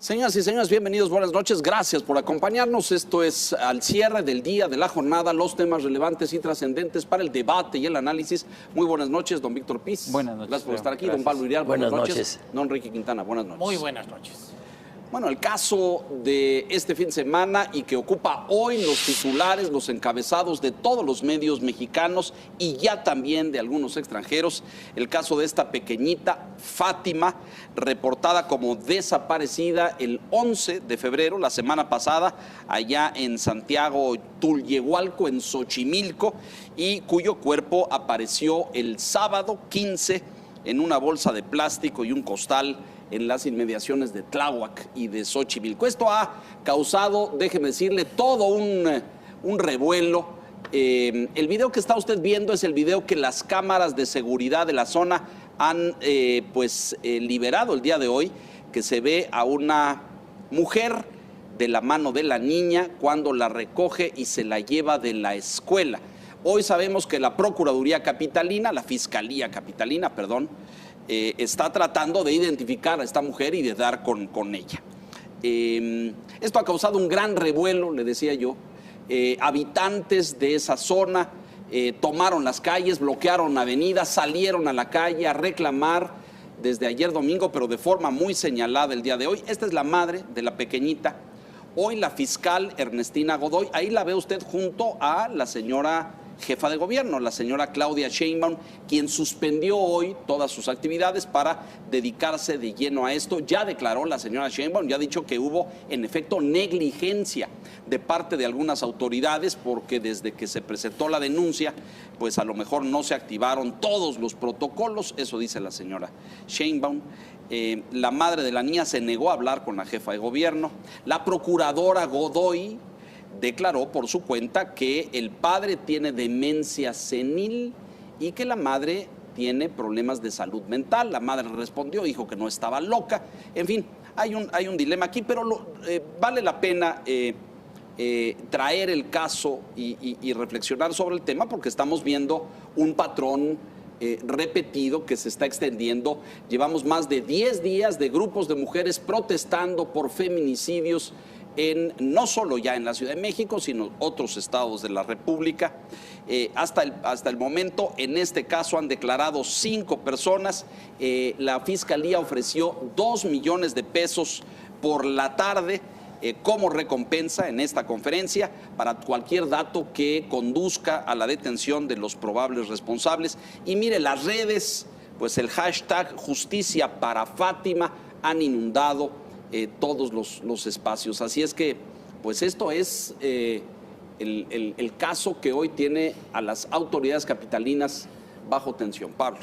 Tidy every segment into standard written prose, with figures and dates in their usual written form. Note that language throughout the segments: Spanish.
Señoras y señores, bienvenidos, buenas noches, gracias por acompañarnos. Esto es al cierre del día, de la jornada, los temas relevantes y trascendentes para el debate y el análisis. Muy buenas noches, don Víctor Piz. Buenas noches. Gracias por estar aquí. Gracias. Don Pablo Iriar, buenas noches. Don Enrique Quintana, buenas noches. Muy buenas noches. Bueno, el caso de este fin de semana y que ocupa hoy los titulares, los encabezados de todos los medios mexicanos y ya también de algunos extranjeros, el caso de esta pequeñita Fátima, reportada como desaparecida el 11 de febrero, la semana pasada, allá en Santiago Tulyehualco, en Xochimilco, y cuyo cuerpo apareció el sábado 15 en una bolsa de plástico y un costal en las inmediaciones de Tláhuac y de Xochimilco. Esto ha causado, déjeme decirle, todo un revuelo. El video que está usted viendo es el video que las cámaras de seguridad de la zona han liberado el día de hoy, que se ve a una mujer de la mano de la niña cuando la recoge y se la lleva de la escuela. Hoy sabemos que la Procuraduría Capitalina, la Fiscalía Capitalina, perdón, está tratando de identificar a esta mujer y de dar con ella. Esto ha causado un gran revuelo, le decía yo. Habitantes de esa zona tomaron las calles, bloquearon avenidas, salieron a la calle a reclamar desde ayer domingo, pero de forma muy señalada el día de hoy. Esta es la madre de la pequeñita. Hoy la fiscal Ernestina Godoy, ahí la ve usted junto a la señora jefa de gobierno, la señora Claudia Sheinbaum, quien suspendió hoy todas sus actividades para dedicarse de lleno a esto. Ya declaró la señora Sheinbaum, ya ha dicho que hubo en efecto negligencia de parte de algunas autoridades, porque desde que se presentó la denuncia, pues a lo mejor no se activaron todos los protocolos, eso dice la señora Sheinbaum. La madre de la niña se negó a hablar con la jefa de gobierno. La procuradora Godoy declaró por su cuenta que el padre tiene demencia senil y que la madre tiene problemas de salud mental. La madre respondió, dijo que no estaba loca. En fin, hay un dilema aquí, pero vale la pena traer el caso y reflexionar sobre el tema, porque estamos viendo un patrón repetido que se está extendiendo. Llevamos más de 10 días de grupos de mujeres protestando por feminicidios no solo ya en la Ciudad de México, sino otros estados de la República. Hasta el momento, en este caso, han declarado 5 personas. La Fiscalía ofreció 2 millones de pesos por la tarde como recompensa en esta conferencia para cualquier dato que conduzca a la detención de los probables responsables. Y mire, las redes, pues el hashtag Justicia para Fátima han inundado todos los espacios. Así es que, pues esto es el caso que hoy tiene a las autoridades capitalinas bajo tensión. Pablo.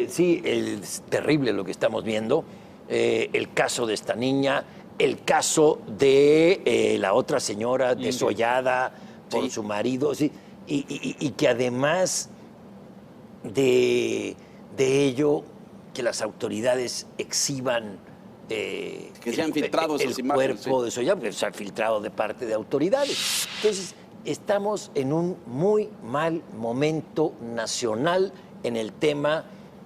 Sí, es terrible lo que estamos viendo. El caso de esta niña, el caso de la otra señora desollada por su marido, sí, y que además de ello, que las autoridades exhiban que se han filtrado esas imágenes, cuerpo desollado, que se ha filtrado de parte de autoridades. Entonces, estamos en un muy mal momento nacional en el tema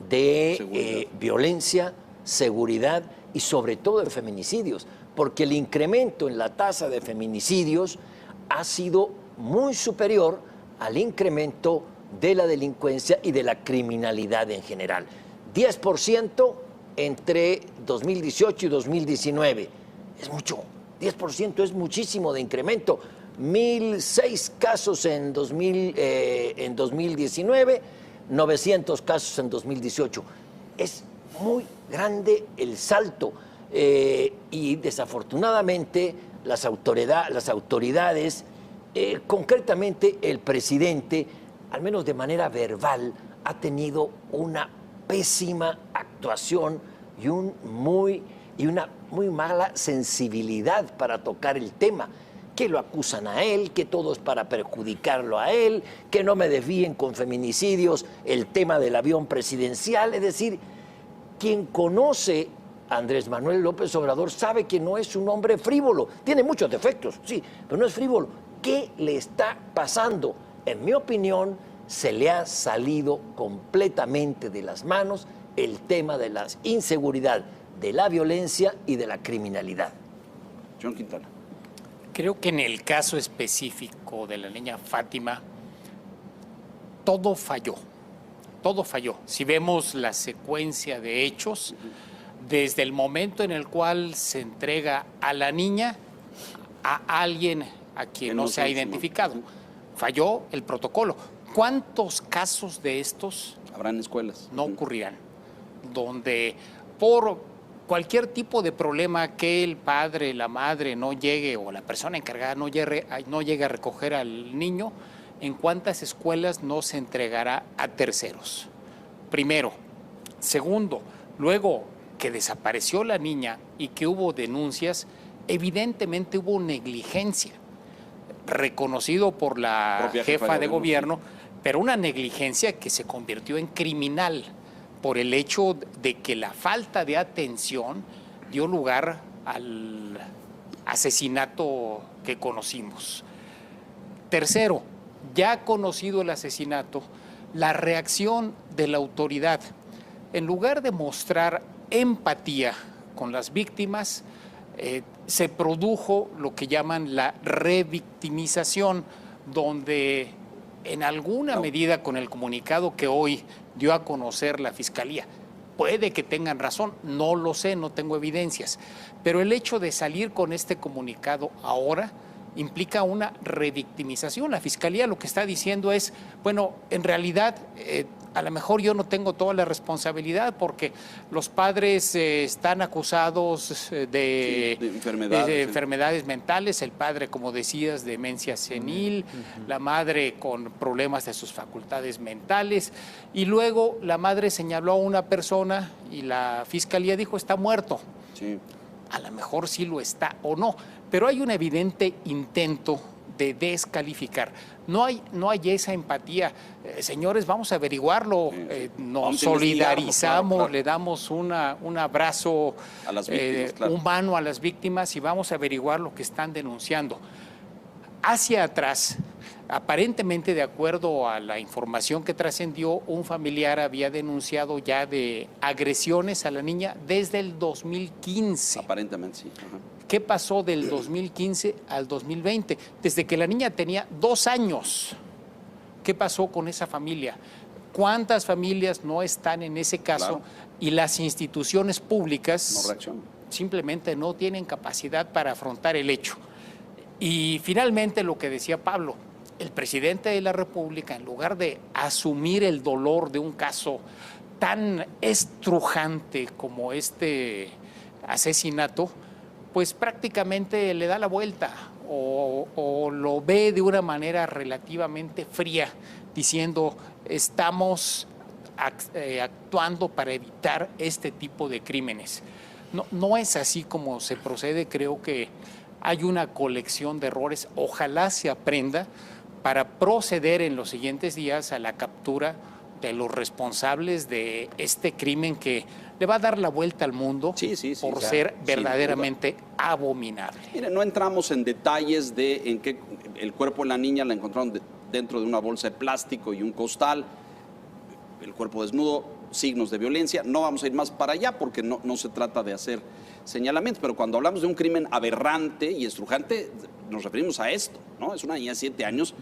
de violencia, seguridad y sobre todo de feminicidios, porque el incremento en la tasa de feminicidios ha sido muy superior al incremento de la delincuencia y de la criminalidad en general. 10% entre 2018 y 2019. Es mucho, 10% es muchísimo de incremento. 1,006 casos en 2019, 900 casos en 2018. Es muy grande el salto y desafortunadamente las autoridades, concretamente el presidente, al menos de manera verbal, ha tenido una pésima actuación y una muy mala sensibilidad para tocar el tema, que lo acusan a él, que todo es para perjudicarlo a él, que no me desvíen con feminicidios el tema del avión presidencial. Es decir, quien conoce a Andrés Manuel López Obrador sabe que no es un hombre frívolo, tiene muchos defectos, sí, pero no es frívolo. ¿Qué le está pasando? En mi opinión, se le ha salido completamente de las manos el tema de la inseguridad de la violencia y de la criminalidad. John Quintana. Creo que en el caso específico de la niña Fátima, todo falló. Todo falló. Si vemos la secuencia de hechos, desde el momento en el cual se entrega a la niña a alguien a quien no se ha identificado, falló el protocolo. ¿Cuántos casos de estos habrán escuelas? No ocurrirán? Donde por cualquier tipo de problema que el padre, la madre no llegue o la persona encargada no llegue a recoger al niño, ¿en cuántas escuelas no se entregará a terceros? Primero. Segundo, luego que desapareció la niña y que hubo denuncias, evidentemente hubo negligencia, reconocido por la jefa de gobierno, pero una negligencia que se convirtió en criminal por el hecho de que la falta de atención dio lugar al asesinato que conocimos. Tercero, ya conocido el asesinato, la reacción de la autoridad, en lugar de mostrar empatía con las víctimas, se produjo lo que llaman la revictimización, donde en alguna medida con el comunicado que hoy dio a conocer la Fiscalía, puede que tengan razón, no lo sé, no tengo evidencias, pero el hecho de salir con este comunicado ahora implica una revictimización. La Fiscalía lo que está diciendo es, bueno, en realidad a lo mejor yo no tengo toda la responsabilidad porque los padres están acusados de enfermedades mentales, el padre, como decías, demencia senil, la madre con problemas de sus facultades mentales, y luego la madre señaló a una persona y la Fiscalía dijo está muerto. Sí. A lo mejor sí lo está o no, pero hay un evidente intento de descalificar. No hay esa empatía. Señores, vamos a averiguarlo, nos solidarizamos, claro. Le damos un abrazo a las víctimas, claro, humano a las víctimas y vamos a averiguar lo que están denunciando. Hacia atrás, aparentemente de acuerdo a la información que trascendió, un familiar había denunciado ya de agresiones a la niña desde el 2015. Aparentemente, sí. Ajá. ¿Qué pasó del 2015 al 2020? Desde que la niña tenía 2 años. ¿Qué pasó con esa familia? ¿Cuántas familias no están en ese caso? Claro. Y las instituciones públicas no reaccionan. Simplemente no tienen capacidad para afrontar el hecho. Y finalmente lo que decía Pablo, el presidente de la República, en lugar de asumir el dolor de un caso tan estrujante como este asesinato, pues prácticamente le da la vuelta o lo ve de una manera relativamente fría, diciendo estamos actuando para evitar este tipo de crímenes. No es así como se procede, creo que hay una colección de errores, ojalá se aprenda para proceder en los siguientes días a la captura de los responsables de este crimen que le va a dar la vuelta al mundo por ser verdaderamente abominable. Mire, no entramos en detalles de en qué el cuerpo de la niña la encontraron dentro de una bolsa de plástico y un costal, el cuerpo desnudo, signos de violencia. No vamos a ir más para allá porque no se trata de hacer señalamientos, pero cuando hablamos de un crimen aberrante y estrujante, nos referimos a esto, ¿no? Es una niña de 7 años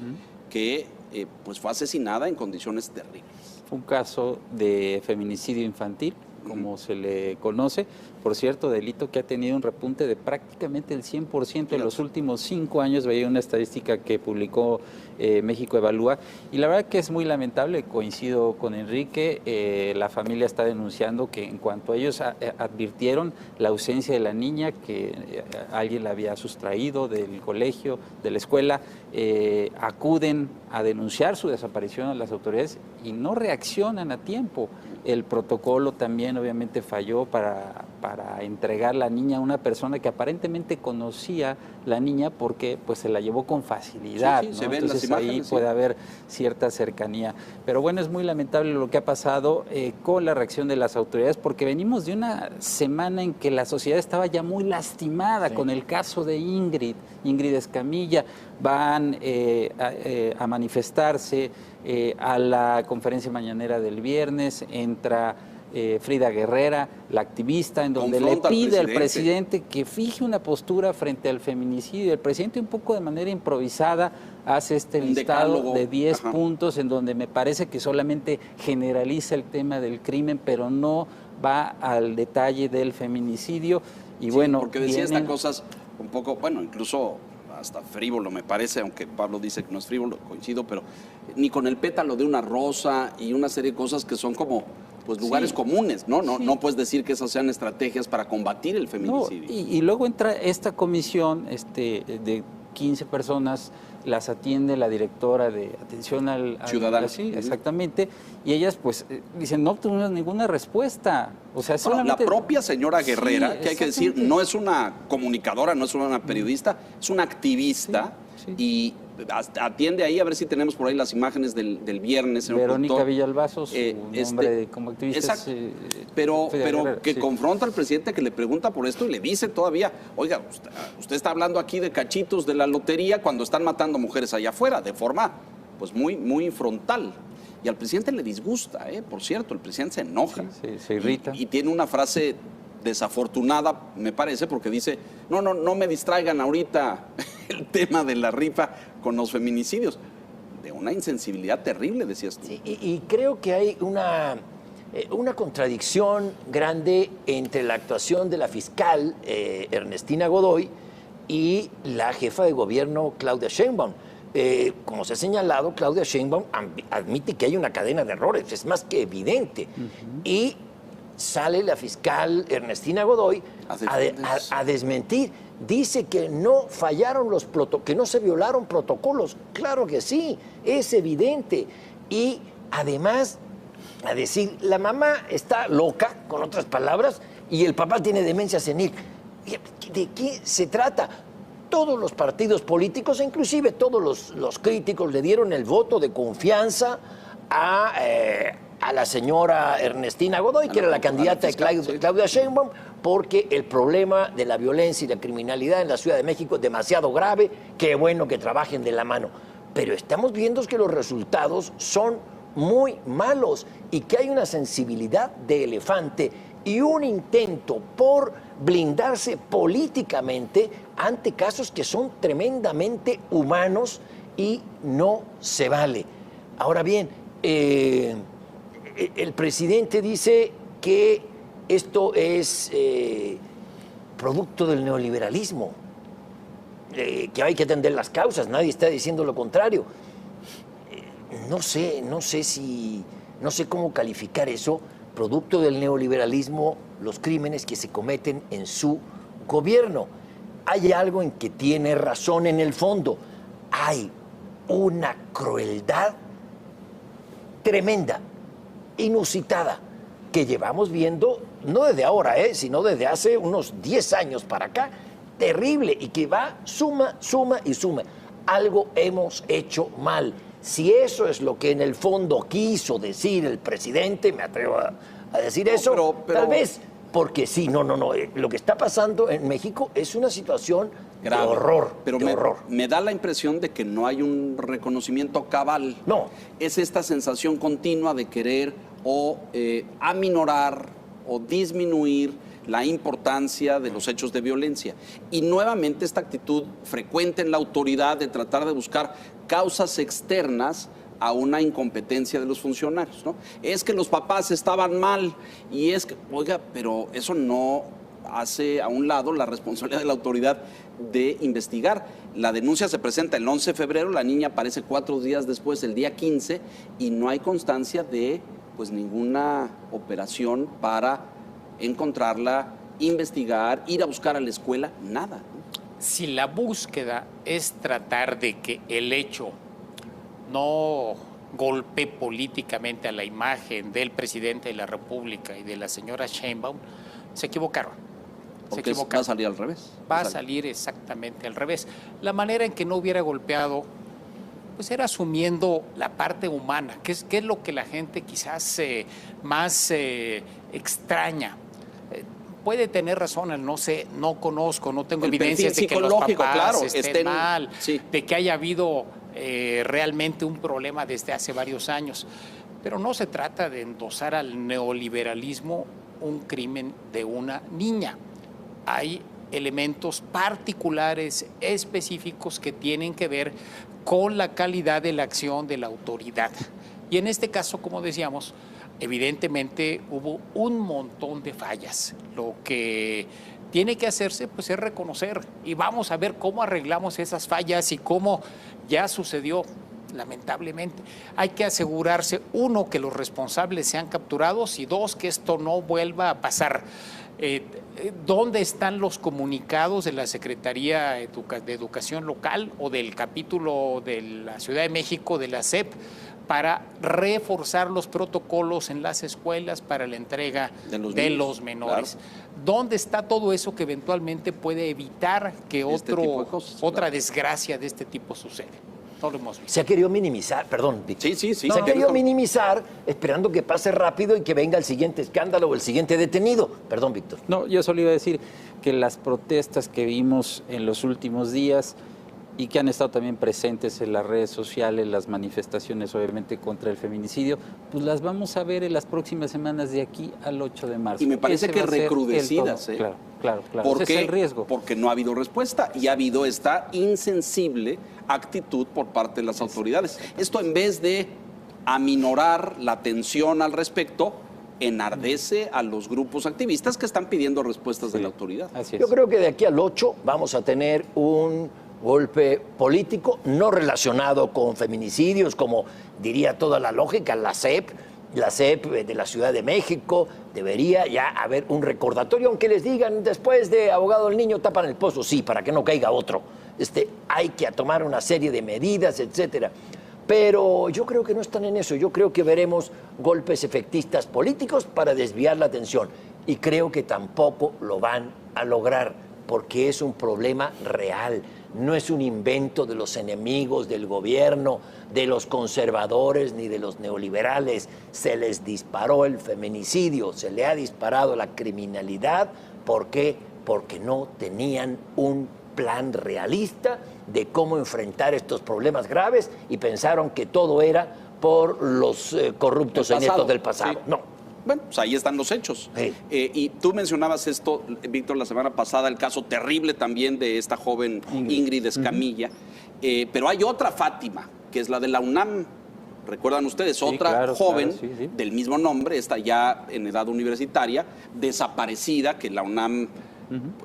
que pues fue asesinada en condiciones terribles. Fue un caso de feminicidio infantil, como se le conoce. Por cierto, delito que ha tenido un repunte de prácticamente el 100% en los últimos 5 años. Veía una estadística que publicó México Evalúa. Y la verdad que es muy lamentable, coincido con Enrique, la familia está denunciando que en cuanto ellos advirtieron la ausencia de la niña, que alguien la había sustraído del colegio, de la escuela, acuden a denunciar su desaparición a las autoridades y no reaccionan a tiempo. El protocolo también obviamente falló para entregar la niña a una persona que aparentemente conocía la niña porque pues se la llevó con facilidad, ¿no? Se ven entonces las imágenes, ahí puede haber cierta cercanía. Pero bueno, es muy lamentable lo que ha pasado con la reacción de las autoridades, porque venimos de una semana en que la sociedad estaba ya muy lastimada con el caso de Ingrid Escamilla. Van a manifestarse a la conferencia mañanera del viernes, entra Frida Guerrera, la activista, en donde Confronta le al pide al presidente. presidente que fije una postura frente al feminicidio. El presidente, un poco de manera improvisada, hace este Un listado decálogo. de 10 Ajá. puntos en donde me parece que solamente generaliza el tema del crimen, pero no va al detalle del feminicidio. Y Sí, bueno, porque decía vienen- estas cosas un poco, bueno, incluso hasta frívolo me parece, aunque Pablo dice que no es frívolo, coincido, pero ni con el pétalo de una rosa y una serie de cosas que son como pues lugares comunes, ¿no? No, Sí. no puedes decir que esas sean estrategias para combatir el No, feminicidio. y luego entra esta comisión de 15 personas, las atiende la directora de atención al Ciudadano. Sí, Ujú. exactamente, y ellas pues dicen, no obtuvimos ninguna respuesta. O sea, Bueno, solamente... la propia señora Sí, Guerrera, que hay que decir, exactamente. no es una comunicadora, no es una periodista, es una activista Sí, sí. y atiende ahí, a ver si tenemos por ahí las imágenes del viernes. Señor Verónica productor. Villalbazo, su nombre como activista exacto. es, Pero Frida Guerrera, que sí. confronta al presidente, que le pregunta por esto y le dice todavía, oiga, usted está hablando aquí de cachitos de la lotería cuando están matando mujeres allá afuera, de forma pues muy frontal. Y al presidente le disgusta, por cierto, el presidente se enoja. Sí, se irrita. Y tiene una frase desafortunada, me parece, porque dice, no me distraigan ahorita el tema de la rifa con los feminicidios. De una insensibilidad terrible, decías tú. Sí, y creo que hay una contradicción grande entre la actuación de la fiscal Ernestina Godoy y la jefa de gobierno Claudia Sheinbaum. Como se ha señalado, Claudia Sheinbaum admite que hay una cadena de errores, es más que evidente. Y sale la fiscal Ernestina Godoy a desmentir. Dice que no fallaron que no se violaron protocolos. Claro que sí, es evidente. Y además, a decir, la mamá está loca, con otras palabras, y el papá tiene demencia senil. ¿De qué se trata? Todos los partidos políticos, inclusive todos los críticos, le dieron el voto de confianza a la señora Ernestina Godoy, que era la candidata de Claudia Sheinbaum, porque el problema de la violencia y la criminalidad en la Ciudad de México es demasiado grave. Qué bueno que trabajen de la mano. Pero estamos viendo que los resultados son muy malos y que hay una sensibilidad de elefante y un intento por blindarse políticamente ante casos que son tremendamente humanos y no se vale. Ahora bien, el presidente dice que esto es producto del neoliberalismo, que hay que atender las causas, nadie está diciendo lo contrario. No sé cómo calificar eso, producto del neoliberalismo, los crímenes que se cometen en su gobierno. Hay algo en que tiene razón en el fondo. Hay una crueldad tremenda, inusitada, que llevamos viendo no desde ahora, sino desde hace unos 10 años para acá, terrible, y que va suma y suma. Algo hemos hecho mal. Si eso es lo que en el fondo quiso decir el presidente, me atrevo a decir eso, pero tal vez, porque sí, no. Lo que está pasando en México es una situación grave, de horror. Pero de horror. me da la impresión de que no hay un reconocimiento cabal. No. Es esta sensación continua de querer o aminorar o disminuir la importancia de los hechos de violencia. Y nuevamente esta actitud frecuente en la autoridad de tratar de buscar causas externas a una incompetencia de los funcionarios, ¿no? Es que los papás estaban mal y es que, oiga, pero eso no hace a un lado la responsabilidad de la autoridad de investigar. La denuncia se presenta el 11 de febrero, la niña aparece 4 días después, el día 15, y no hay constancia de pues ninguna operación para encontrarla, investigar, ir a buscar a la escuela, nada, ¿no? Si la búsqueda es tratar de que el hecho no golpee políticamente a la imagen del presidente de la República y de la señora Sheinbaum, se equivocaron. Porque va a salir al revés. Va a salir exactamente al revés. La manera en que no hubiera golpeado, pues era asumiendo la parte humana, que es lo que la gente quizás más extraña. Puede tener razón, no sé, no conozco, no tengo El evidencias de que los psicológico, papás claro, estén mal, sí. de que haya habido realmente un problema desde hace varios años. Pero no se trata de endosar al neoliberalismo un crimen de una niña. Hay elementos particulares, específicos, que tienen que ver con la calidad de la acción de la autoridad. Y en este caso, como decíamos, evidentemente hubo un montón de fallas. Lo que tiene que hacerse pues es reconocer, y vamos a ver cómo arreglamos esas fallas y cómo ya sucedió. Lamentablemente, hay que asegurarse, uno, que los responsables sean capturados, y dos, que esto no vuelva a pasar. ¿Dónde están los comunicados de la Secretaría de Educación Local o del capítulo de la Ciudad de México, de la SEP, para reforzar los protocolos en las escuelas para la entrega de los menores? Claro. ¿Dónde está todo eso que eventualmente puede evitar que otra desgracia de este tipo suceda? No lo hemos visto. Se ha querido minimizar, perdón, Víctor. Sí. Se ha querido minimizar esperando que pase rápido y que venga el siguiente escándalo o el siguiente detenido. Perdón, Víctor. No, yo solo iba a decir que las protestas que vimos en los últimos días y que han estado también presentes en las redes sociales, las manifestaciones obviamente contra el feminicidio, pues las vamos a ver en las próximas semanas de aquí al 8 de marzo. Y me parece que recrudecidas. Claro. Porque, ese es el riesgo. Porque no ha habido respuesta y ha habido esta insensible actitud por parte de las autoridades. Esto, en vez de aminorar la tensión al respecto, enardece a los grupos activistas que están pidiendo respuestas de la autoridad. Así es. Yo creo que de aquí al 8 vamos a tener un golpe político no relacionado con feminicidios, como diría toda la lógica. La SEP de la Ciudad de México, debería ya haber un recordatorio, aunque les digan después de abogado del niño tapan el pozo, sí, para que no caiga otro. Hay que tomar una serie de medidas, etcétera. Pero yo creo que no están en eso. Yo creo que veremos golpes efectistas políticos para desviar la atención. Y creo que tampoco lo van a lograr, porque es un problema real. No es un invento de los enemigos del gobierno, de los conservadores ni de los neoliberales. Se les disparó el feminicidio, se le ha disparado la criminalidad. ¿Por qué? Porque no tenían un plan realista de cómo enfrentar estos problemas graves y pensaron que todo era por los corruptos señetos del pasado. Sí. No. Bueno, pues ahí están los hechos. Sí. Y tú mencionabas esto, Víctor, la semana pasada, el caso terrible también de esta joven Ingrid Escamilla. Pero hay otra Fátima, que es la de la UNAM. ¿Recuerdan ustedes? Sí, otra joven sí. del mismo nombre, esta ya en edad universitaria, desaparecida, que la UNAM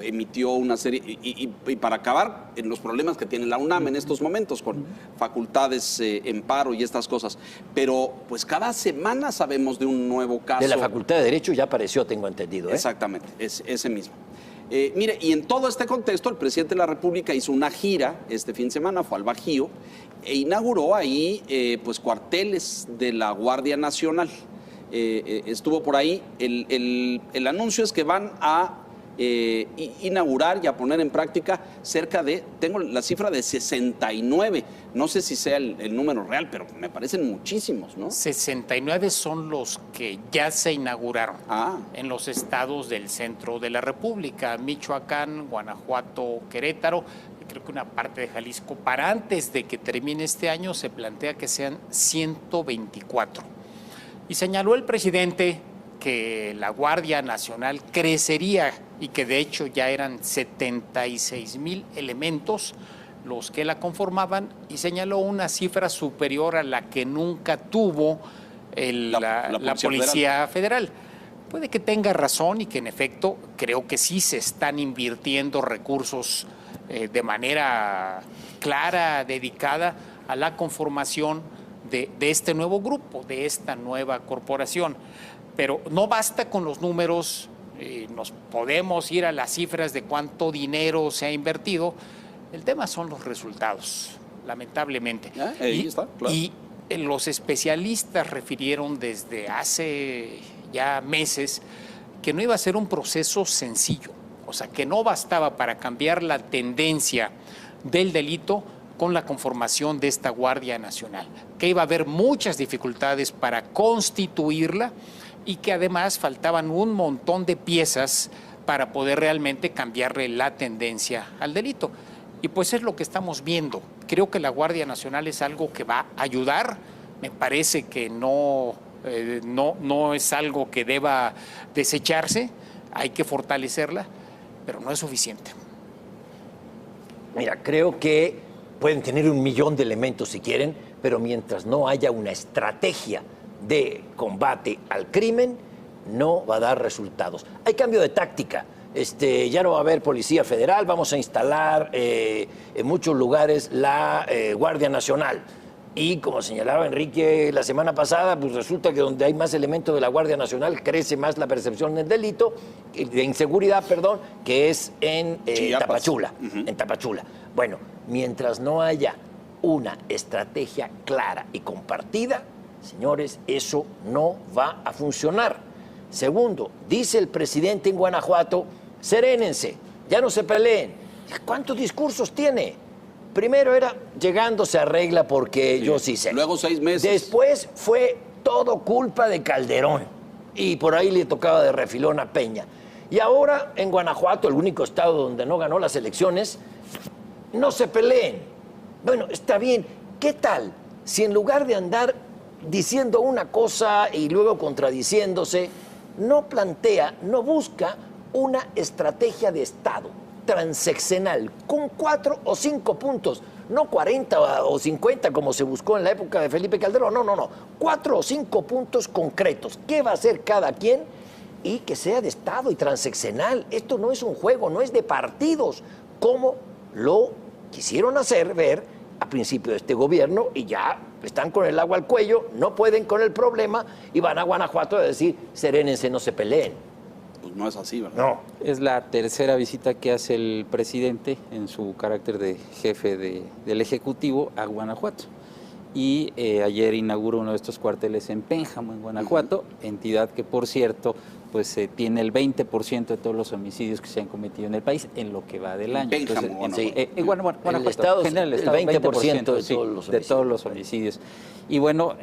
emitió una serie, y para acabar en los problemas que tiene la UNAM en estos momentos, con facultades en paro y estas cosas. Pero pues cada semana sabemos de un nuevo caso. De la Facultad de Derecho ya apareció, tengo entendido. Exactamente, es ese mismo. Mire, y en todo este contexto, el presidente de la República hizo una gira este fin de semana, fue al Bajío, e inauguró ahí pues cuarteles de la Guardia Nacional. Estuvo por ahí. El anuncio es que van a inaugurar y a poner en práctica cerca de, tengo la cifra de 69, no sé si sea el número real, pero me parecen muchísimos, ¿no? 69 son los que ya se inauguraron en los estados del centro de la República, Michoacán, Guanajuato, Querétaro, y creo que una parte de Jalisco. Para antes de que termine este año se plantea que sean 124. Y señaló el presidente que la Guardia Nacional crecería y que de hecho ya eran 76,000 elementos los que la conformaban, y señaló una cifra superior a la que nunca tuvo la Policía Federal. Puede que tenga razón y que en efecto creo que sí se están invirtiendo recursos de manera clara, dedicada a la conformación de este nuevo grupo, de esta nueva corporación. Pero no basta con los números, nos podemos ir a las cifras de cuánto dinero se ha invertido. El tema son los resultados, lamentablemente. Ahí está, claro. Y los especialistas refirieron desde hace ya meses que no iba a ser un proceso sencillo, o sea, que no bastaba para cambiar la tendencia del delito con la conformación de esta Guardia Nacional, que iba a haber muchas dificultades para constituirla y que además faltaban un montón de piezas para poder realmente cambiarle la tendencia al delito. Y pues es lo que estamos viendo. Creo que la Guardia Nacional es algo que va a ayudar. Me parece que no no es algo que deba desecharse, hay que fortalecerla, pero no es suficiente. Mira, creo que pueden tener 1.000.000 de elementos si quieren, pero mientras no haya una estrategia de combate al crimen, no va a dar resultados. Hay cambio de táctica. Ya no va a haber Policía Federal, vamos a instalar en muchos lugares la Guardia Nacional. Y como señalaba Enrique la semana pasada, pues resulta que donde hay más elementos de la Guardia Nacional crece más la percepción del delito, de inseguridad, perdón, que es en Tapachula. En Tapachula. Bueno, mientras no haya una estrategia clara y compartida, señores, eso no va a funcionar. Segundo, dice el presidente en Guanajuato, serénense, ya no se peleen. ¿Cuántos discursos tiene? Primero era llegando se arregla porque yo sí sé. Luego 6 meses. Después fue todo culpa de Calderón. Y por ahí le tocaba de refilón a Peña. Y ahora en Guanajuato, el único estado donde no ganó las elecciones, no se peleen. Bueno, está bien. ¿Qué tal si en lugar de andar diciendo una cosa y luego contradiciéndose, no plantea, no busca una estrategia de Estado transeccional con 4 o 5 puntos, no 40 o 50 como se buscó en la época de Felipe Calderón, no, 4 o 5 puntos concretos, qué va a hacer cada quien y que sea de Estado y transeccional. Esto no es un juego, no es de partidos, como lo quisieron hacer ver a principio de este gobierno y ya están con el agua al cuello, no pueden con el problema y van a Guanajuato a decir, serénense, no se peleen. Pues no es así, ¿verdad? No. Es la tercera visita que hace el presidente en su carácter de jefe del Ejecutivo a Guanajuato. Y ayer inauguró uno de estos cuarteles en Pénjamo, en Guanajuato, entidad que, por cierto, pues tiene el 20% de todos los homicidios que se han cometido en el país en lo que va del año. Pénjamo, Guanajuato, el Estado, en general, el, el 20% de sí, todos los homicidios. de todos los homicidios. Y bueno,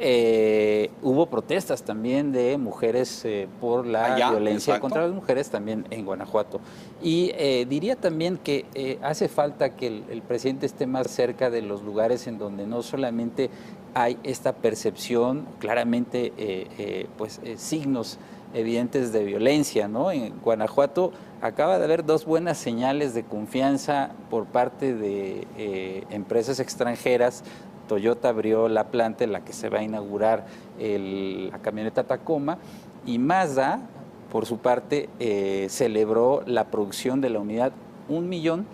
hubo protestas también de mujeres por la violencia exacto. contra las mujeres también en Guanajuato. Y diría también que hace falta que el presidente esté más cerca de los lugares en donde no solamente hay esta percepción, claramente signos evidentes de violencia, ¿no? En Guanajuato acaba de haber 2 buenas señales de confianza por parte de empresas extranjeras. Toyota abrió la planta en la que se va a inaugurar la camioneta Tacoma y Mazda, por su parte, celebró la producción de la unidad 1 millón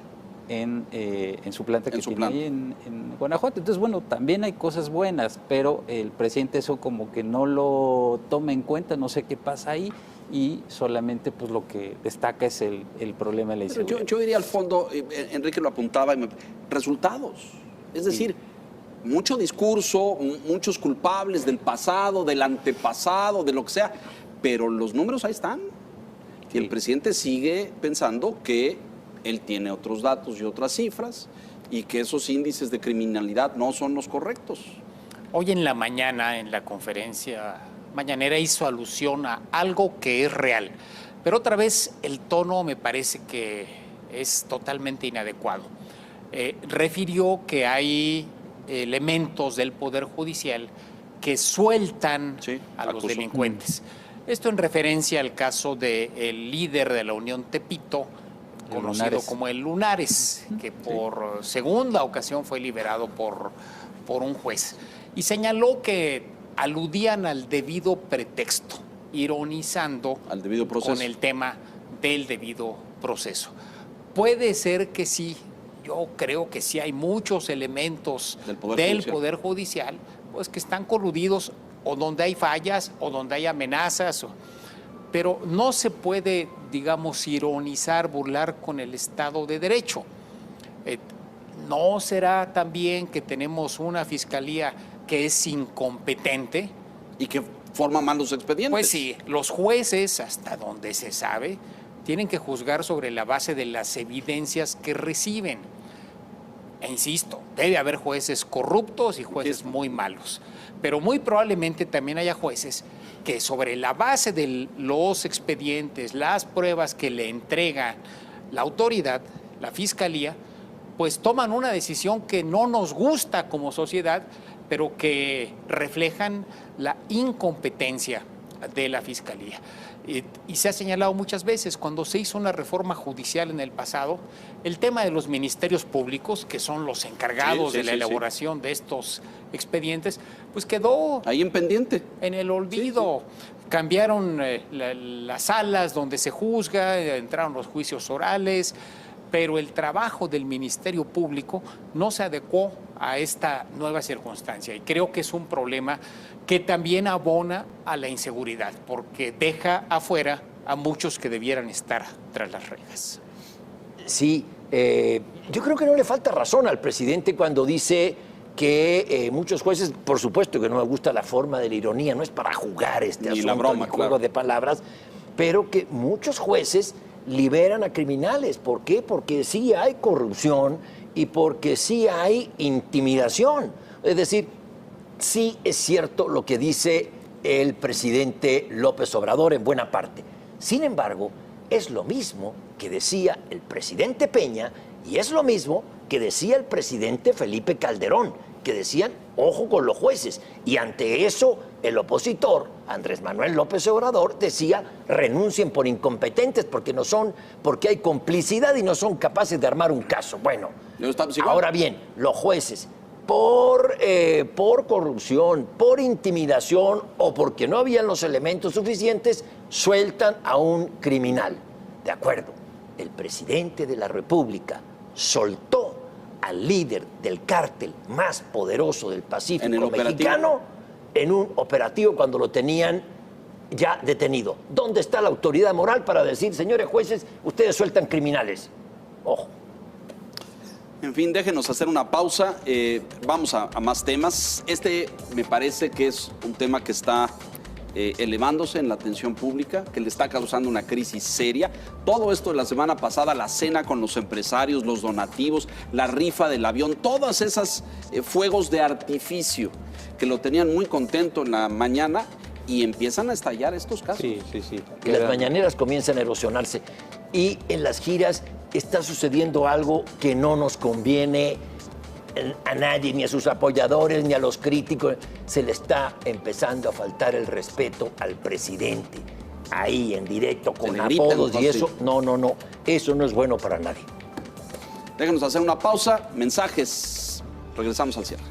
en su planta que tiene ahí en Guanajuato. Entonces, bueno, también hay cosas buenas, pero el presidente eso como que no lo toma en cuenta, no sé qué pasa ahí, y solamente pues lo que destaca es el problema de la inseguridad. Yo iría al fondo, Enrique lo apuntaba, resultados. Es decir, mucho discurso, muchos culpables del pasado, del antepasado, de lo que sea, pero los números ahí están. Y el presidente sigue pensando que él tiene otros datos y otras cifras y que esos índices de criminalidad no son los correctos. Hoy en la mañana, en la conferencia mañanera, hizo alusión a algo que es real, pero otra vez el tono me parece que es totalmente inadecuado. Refirió que hay elementos del Poder Judicial que sueltan a los delincuentes. Esto en referencia al caso del líder de la Unión Tepito, conocido como el Lunares, que por segunda ocasión fue liberado por un juez. Y señaló que aludían al debido pretexto, ironizando al debido proceso, con el tema del debido proceso. Puede ser que sí, yo creo que sí hay muchos elementos del Poder Judicial pues, que están coludidos o donde hay fallas o donde hay amenazas, pero no se puede, digamos, ironizar, burlar con el Estado de Derecho. ¿No será también que tenemos una fiscalía que es incompetente? Y que forma mal los expedientes. Pues sí, los jueces, hasta donde se sabe, tienen que juzgar sobre la base de las evidencias que reciben. E insisto, debe haber jueces corruptos y jueces muy malos, pero muy probablemente también haya jueces que sobre la base de los expedientes, las pruebas que le entrega la autoridad, la fiscalía, pues toman una decisión que no nos gusta como sociedad, pero que reflejan la incompetencia de la Fiscalía. Y se ha señalado muchas veces, cuando se hizo una reforma judicial en el pasado, el tema de los ministerios públicos, que son los encargados de la elaboración de estos expedientes, pues quedó ahí en pendiente, en el olvido. Cambiaron las salas donde se juzga, entraron los juicios orales, pero el trabajo del Ministerio Público no se adecuó a esta nueva circunstancia, y creo que es un problema que también abona a la inseguridad, porque deja afuera a muchos que debieran estar tras las rejas. Sí, yo creo que no le falta razón al presidente cuando dice que muchos jueces, por supuesto que no me gusta la forma de la ironía, no es para jugar este Ni asunto, la broma, ni juego de palabras, pero que muchos jueces liberan a criminales. ¿Por qué? Porque sí hay corrupción y porque sí hay intimidación. Es decir, sí es cierto lo que dice el presidente López Obrador en buena parte. Sin embargo, es lo mismo que decía el presidente Peña y es lo mismo que decía el presidente Felipe Calderón, que decían, ojo con los jueces. Y ante eso, el opositor, Andrés Manuel López Obrador, decía, renuncien por incompetentes porque hay complicidad y no son capaces de armar un caso. Bueno, ahora bien, los jueces, por corrupción, por intimidación o porque no habían los elementos suficientes, sueltan a un criminal. De acuerdo, el presidente de la República soltó al líder del cártel más poderoso del Pacífico mexicano en un operativo cuando lo tenían ya detenido. ¿Dónde está la autoridad moral para decir, señores jueces, ustedes sueltan criminales? Ojo. En fin, déjenos hacer una pausa. Vamos a más temas. Este me parece que es un tema que está elevándose en la atención pública, que le está causando una crisis seria. Todo esto de la semana pasada, la cena con los empresarios, los donativos, la rifa del avión, todas esas fuegos de artificio que lo tenían muy contento en la mañana, y empiezan a estallar estos casos. Sí. Y las mañaneras comienzan a erosionarse. Y en las giras está sucediendo algo que no nos conviene a nadie, ni a sus apoyadores, ni a los críticos. Se le está empezando a faltar el respeto al presidente. Ahí, en directo, con apodos y eso. No. Eso no es bueno para nadie. Déjenos hacer una pausa. Mensajes. Regresamos al cierre.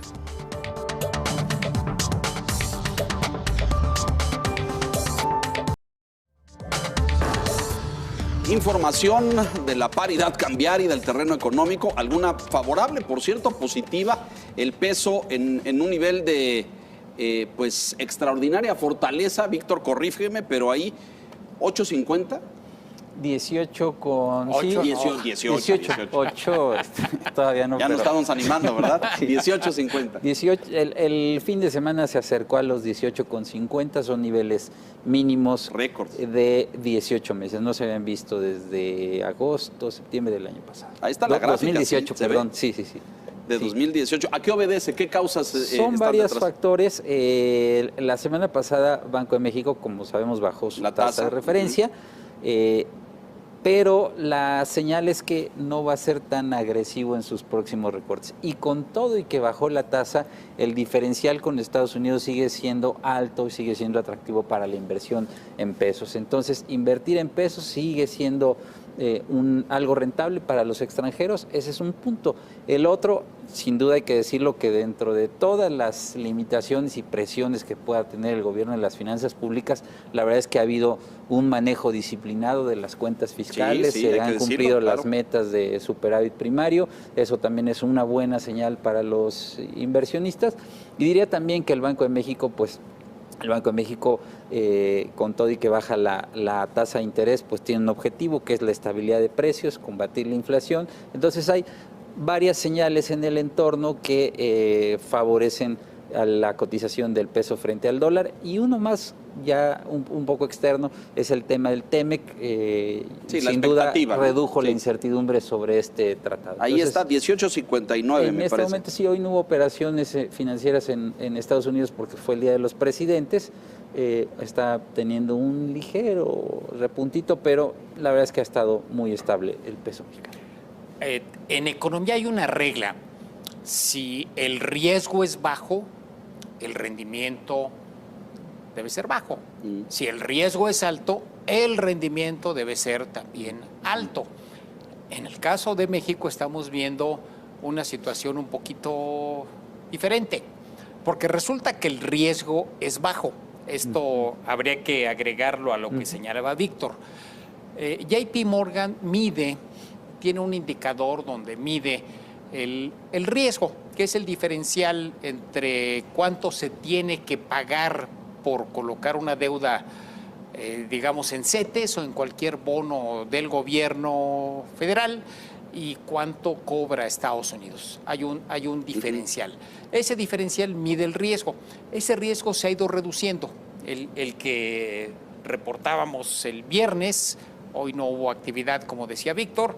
Información de la paridad cambiaria y del terreno económico, alguna favorable, por cierto, positiva, el peso en un nivel de pues extraordinaria fortaleza. Víctor, corrígeme, pero ahí 8.50. 18 con... 8, sí, 18. 8, todavía no. Ya nos estamos animando, ¿verdad? Sí. 18.50. 18, el fin de semana se acercó a los 18,50, son niveles mínimos Récord de 18 meses. No se habían visto desde agosto, septiembre del año pasado. Ahí está la gráfica. 2018, ¿sí? perdón. Sí. De 2018. ¿A qué obedece? ¿Qué causas son varios factores. La semana pasada Banco de México, como sabemos, bajó su tasa de referencia. Pero la señal es que no va a ser tan agresivo en sus próximos recortes. Y con todo y que bajó la tasa, el diferencial con Estados Unidos sigue siendo alto y sigue siendo atractivo para la inversión en pesos. Entonces, invertir en pesos sigue siendo algo rentable para los extranjeros. Ese es un punto. El otro, sin duda hay que decirlo, que dentro de todas las limitaciones y presiones que pueda tener el gobierno en las finanzas públicas, la verdad es que ha habido un manejo disciplinado de las cuentas fiscales, se han cumplido las metas de superávit primario. Eso también es una buena señal para los inversionistas. Y diría también que el Banco de México, con todo y que baja la tasa de interés, pues tiene un objetivo que es la estabilidad de precios, combatir la inflación. Entonces hay varias señales en el entorno que favorecen a la cotización del peso frente al dólar. Y uno más, ya un poco externo, es el tema del TEMEC. Sin duda redujo la incertidumbre sobre este tratado. Ahí entonces, está, 18.59 en este momento sí, hoy no hubo operaciones financieras en Estados Unidos porque fue el Día de los Presidentes. Está teniendo un ligero repuntito, pero la verdad es que ha estado muy estable el peso mexicano. En economía hay una regla: si el riesgo es bajo, el rendimiento debe ser bajo. Si el riesgo es alto, el rendimiento debe ser también alto. En el caso de México estamos viendo una situación un poquito diferente, porque resulta que el riesgo es bajo. Esto habría que agregarlo a lo que señalaba Víctor. JP Morgan tiene un indicador donde mide el riesgo, que es el diferencial entre cuánto se tiene que pagar por colocar una deuda, digamos, en CETES o en cualquier bono del gobierno federal, y cuánto cobra Estados Unidos. Hay un diferencial. Ese diferencial mide el riesgo. Ese riesgo se ha ido reduciendo. El que reportábamos el viernes, hoy no hubo actividad, como decía Víctor,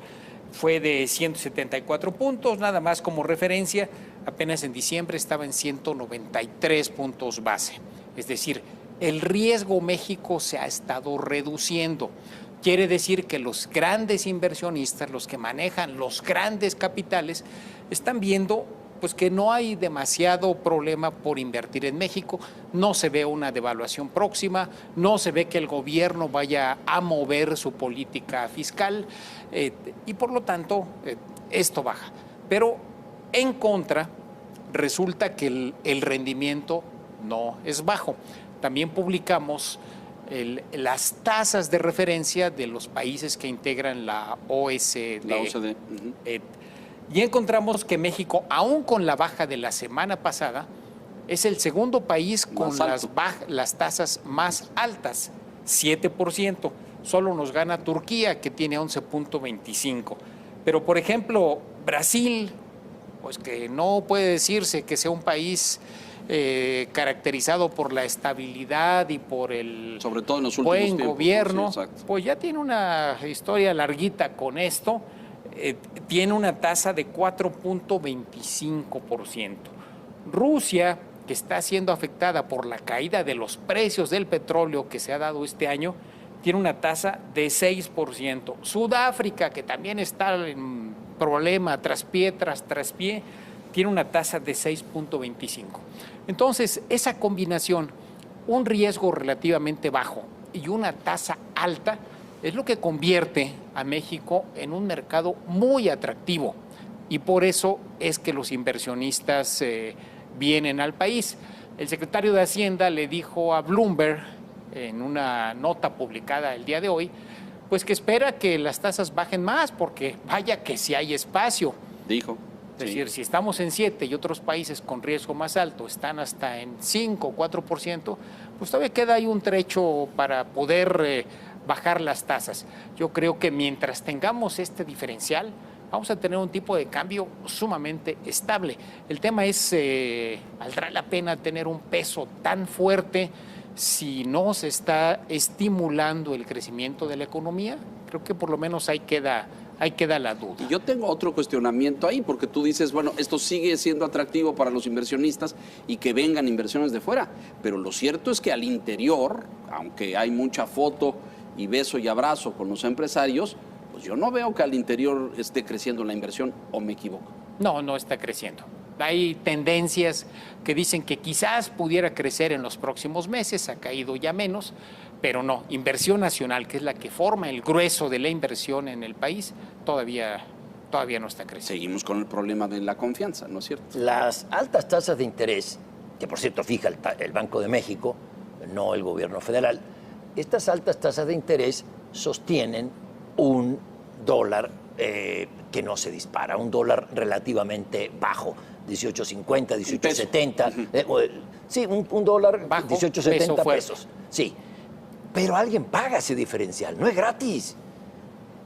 fue de 174 puntos, nada más como referencia. Apenas en diciembre estaba en 193 puntos base. Es decir, el riesgo México se ha estado reduciendo. Quiere decir que los grandes inversionistas, los que manejan los grandes capitales, están viendo pues que no hay demasiado problema por invertir en México, no se ve una devaluación próxima, no se ve que el gobierno vaya a mover su política fiscal, y por lo tanto esto baja. Pero en contra resulta que el rendimiento no es bajo. También publicamos las tasas de referencia de los países que integran la OCDE. Y encontramos que México, aún con la baja de la semana pasada, es el segundo país con las tasas más altas, 7%. Solo nos gana Turquía, que tiene 11.25%. Pero, por ejemplo, Brasil, pues que no puede decirse que sea un país caracterizado por la estabilidad y por el sobre todo en los buen gobierno, sí, pues ya tiene una historia larguita con esto. Tiene una tasa de 4.25%. Rusia, que está siendo afectada por la caída de los precios del petróleo que se ha dado este año, tiene una tasa de 6%. Sudáfrica, que también está en problema tras pie, tiene una tasa de 6.25%. Entonces, esa combinación, un riesgo relativamente bajo y una tasa alta, es lo que convierte a México en un mercado muy atractivo, y por eso es que los inversionistas vienen al país. El secretario de Hacienda le dijo a Bloomberg en una nota publicada el día de hoy, pues que espera que las tasas bajen más, porque vaya que si hay espacio. Dijo. Es decir, si estamos en 7 y otros países con riesgo más alto están hasta en 5 o 4%, pues todavía queda ahí un trecho para poder bajar las tasas. Yo creo que mientras tengamos este diferencial, vamos a tener un tipo de cambio sumamente estable. El tema es, ¿valdrá la pena tener un peso tan fuerte si no se está estimulando el crecimiento de la economía? Creo que por lo menos ahí queda la duda. Y yo tengo otro cuestionamiento ahí, porque tú dices, bueno, esto sigue siendo atractivo para los inversionistas y que vengan inversiones de fuera, pero lo cierto es que al interior, aunque hay mucha foto y beso y abrazo con los empresarios, pues yo no veo que al interior esté creciendo la inversión, ¿o me equivoco? No está creciendo. Hay tendencias que dicen que quizás pudiera crecer en los próximos meses, ha caído ya menos, pero no. Inversión nacional, que es la que forma el grueso de la inversión en el país, todavía no está creciendo. Seguimos con el problema de la confianza, ¿no es cierto? Las altas tasas de interés, que por cierto fija el Banco de México, no el gobierno federal, estas altas tasas de interés sostienen un dólar que no se dispara, un dólar relativamente bajo, 18.50, 18.70, sí, un dólar, bajo, 18.70 pesos, sí. Pero alguien paga ese diferencial, no es gratis.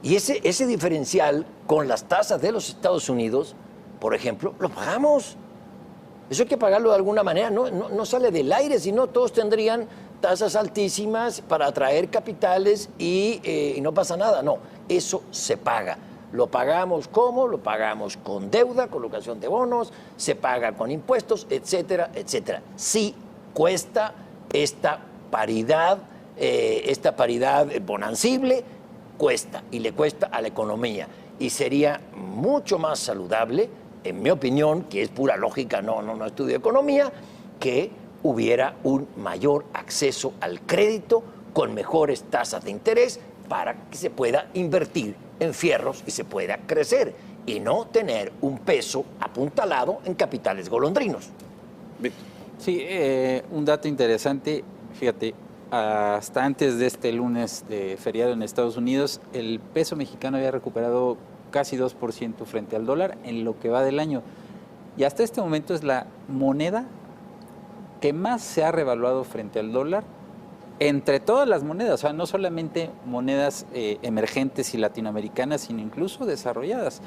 Y ese diferencial con las tasas de los Estados Unidos, por ejemplo, lo pagamos. Eso hay que pagarlo de alguna manera, no sale del aire, sino todos tendrían tasas altísimas para atraer capitales y no pasa nada. No, eso se paga. Lo pagamos ¿cómo? Lo pagamos con deuda, colocación de bonos, se paga con impuestos, etcétera, etcétera. Sí cuesta esta paridad bonancible, cuesta y le cuesta a la economía. Y sería mucho más saludable, en mi opinión, que es pura lógica, no estudio economía, que hubiera un mayor acceso al crédito con mejores tasas de interés para que se pueda invertir en fierros y se pueda crecer y no tener un peso apuntalado en capitales golondrinos. Víctor. Sí, un dato interesante, fíjate, hasta antes de este lunes de feriado en Estados Unidos, el peso mexicano había recuperado casi 2% frente al dólar en lo que va del año. Y hasta este momento es la moneda que más se ha revaluado frente al dólar entre todas las monedas, o sea, no solamente monedas emergentes y latinoamericanas, sino incluso desarrolladas.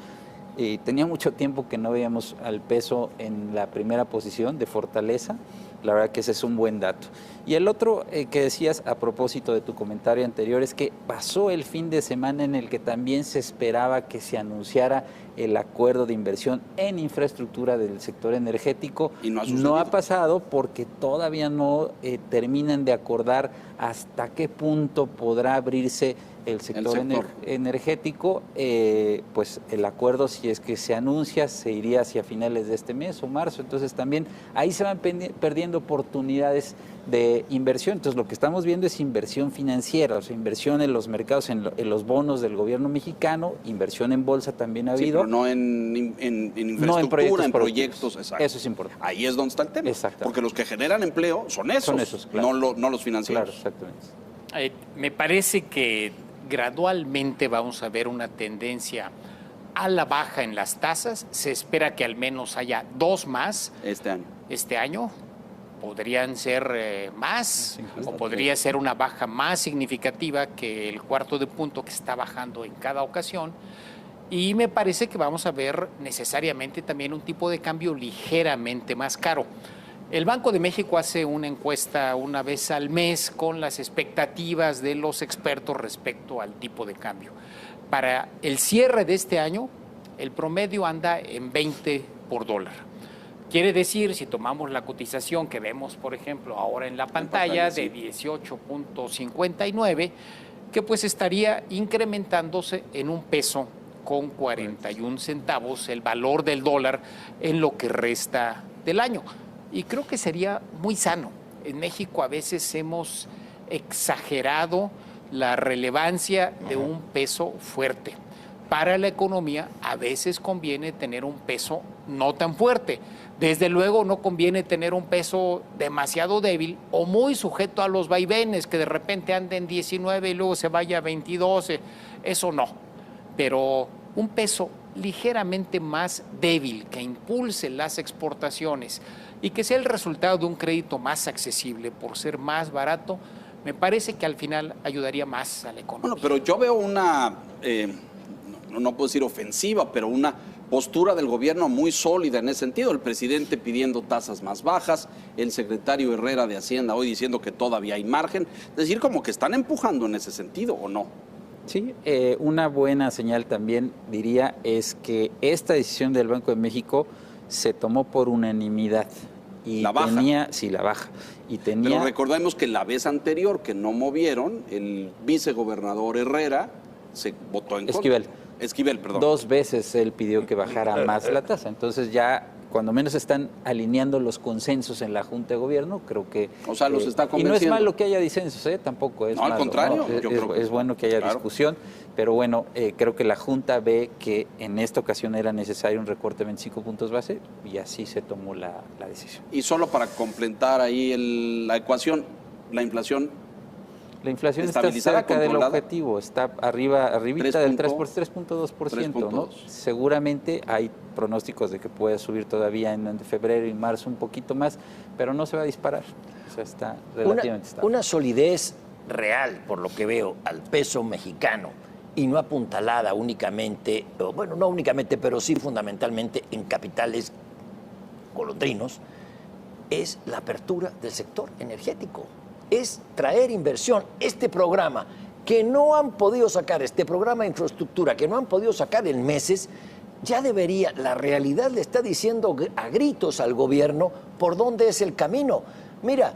Tenía mucho tiempo que no veíamos al peso en la primera posición de fortaleza. La verdad que ese es un buen dato. Y el otro que decías a propósito de tu comentario anterior es que pasó el fin de semana en el que también se esperaba que se anunciara el acuerdo de inversión en infraestructura del sector energético. Y no ha No sucedido. ha pasado porque todavía no terminan de acordar hasta qué punto podrá abrirse el sector energético. Pues el acuerdo, si es que se anuncia, se iría hacia finales de este mes o marzo. Entonces también ahí se van perdiendo oportunidades de inversión. Entonces lo que estamos viendo es inversión financiera, o sea, inversión en los mercados, en los bonos del gobierno mexicano, inversión en bolsa también ha habido. Pero no en infraestructura, en proyectos, exacto. Eso es importante. Ahí es donde está el tema. Exactamente. Porque los que generan empleo son esos, claro. no los financieros. Claro, exactamente. Me parece que gradualmente vamos a ver una tendencia a la baja en las tasas. Se espera que al menos haya 2 más este año. Podrían ser más, o podría ser una baja más significativa que el 1/4 de punto que está bajando en cada ocasión. Y me parece que vamos a ver necesariamente también un tipo de cambio ligeramente más caro. El Banco de México hace una encuesta una vez al mes con las expectativas de los expertos respecto al tipo de cambio. Para el cierre de este año, el promedio anda en 20 por dólar. Quiere decir, si tomamos la cotización que vemos, por ejemplo, ahora en la pantalla de 18.59, que pues estaría incrementándose en un peso con 41 centavos el valor del dólar en lo que resta del año. Y creo que sería muy sano. En México a veces hemos exagerado la relevancia de un peso fuerte. Para la economía a veces conviene tener un peso no tan fuerte. Desde luego no conviene tener un peso demasiado débil o muy sujeto a los vaivenes, que de repente ande en 19 y luego se vaya a 22. Eso no. Pero un peso ligeramente más débil que impulse las exportaciones y que sea el resultado de un crédito más accesible por ser más barato, me parece que al final ayudaría más a la economía. Bueno, pero yo veo una, no puedo decir ofensiva, pero una postura del gobierno muy sólida en ese sentido. El presidente pidiendo tasas más bajas, el secretario Herrera de Hacienda hoy diciendo que todavía hay margen. Es decir, como que están empujando en ese sentido, ¿o no? Sí, una buena señal también, diría, es que esta decisión del Banco de México se tomó por unanimidad. Y la baja. La baja. Y tenía... Pero recordemos que la vez anterior que no movieron, el vicegobernador Herrera se votó en contra. Esquivel, perdón. 2 veces él pidió que bajara más la tasa. Entonces ya, cuando menos están alineando los consensos en la Junta de Gobierno, creo que... O sea, los está y convenciendo. No es malo que haya disensos, tampoco es no, malo. Al contrario. ¿no? Yo creo que es bueno que haya discusión, pero bueno, creo que la Junta ve que en esta ocasión era necesario un recorte de 25 puntos base y así se tomó la decisión. Y solo para completar ahí la ecuación, la inflación... La inflación está cerca del objetivo, está arribita del 3.2%, ¿no? Seguramente hay pronósticos de que pueda subir todavía en febrero y marzo un poquito más, pero no se va a disparar. O sea, está relativamente estable. Una solidez real, por lo que veo, al peso mexicano y no apuntalada únicamente, bueno, no únicamente, pero sí fundamentalmente en capitales golondrinos, es la apertura del sector energético. Es traer inversión. Este programa que no han podido sacar, este programa de infraestructura que no han podido sacar en meses, ya debería, la realidad le está diciendo a gritos al gobierno por dónde es el camino. Mira,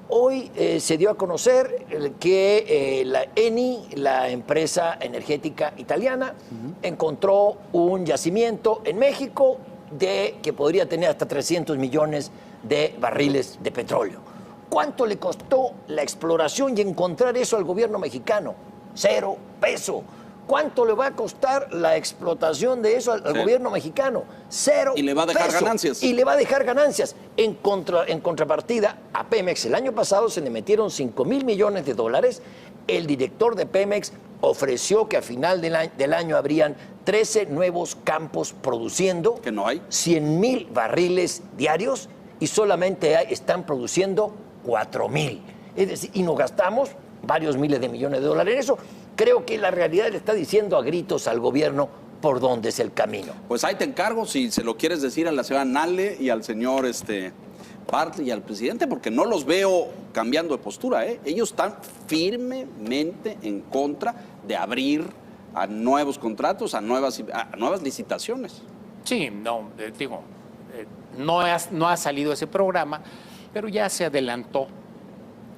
hoy se dio a conocer que la Eni, la empresa energética italiana, encontró un yacimiento en México que podría tener hasta 300 millones de barriles de petróleo. ¿Cuánto le costó la exploración y encontrar eso al gobierno mexicano? 0 pesos. ¿Cuánto le va a costar la explotación de eso al gobierno mexicano? 0 Y le va a dejar pesos. ganancias. Y le va a dejar ganancias. En contrapartida, a Pemex el año pasado se le metieron $5,000 millones. El director de Pemex ofreció que a final del año habrían 13 nuevos campos produciendo. Que no hay. 100,000 barriles diarios y solamente están produciendo 4,000. Es decir, y nos gastamos varios miles de millones de dólares en eso. Creo que la realidad le está diciendo a gritos al gobierno por dónde es el camino. Pues ahí te encargo, si se lo quieres decir a la señora Nale y al señor Bartlett y al presidente, porque no los veo cambiando de postura, ¿eh? Ellos están firmemente en contra de abrir a nuevos contratos, a nuevas licitaciones. Sí, no, no ha salido ese programa, pero ya se adelantó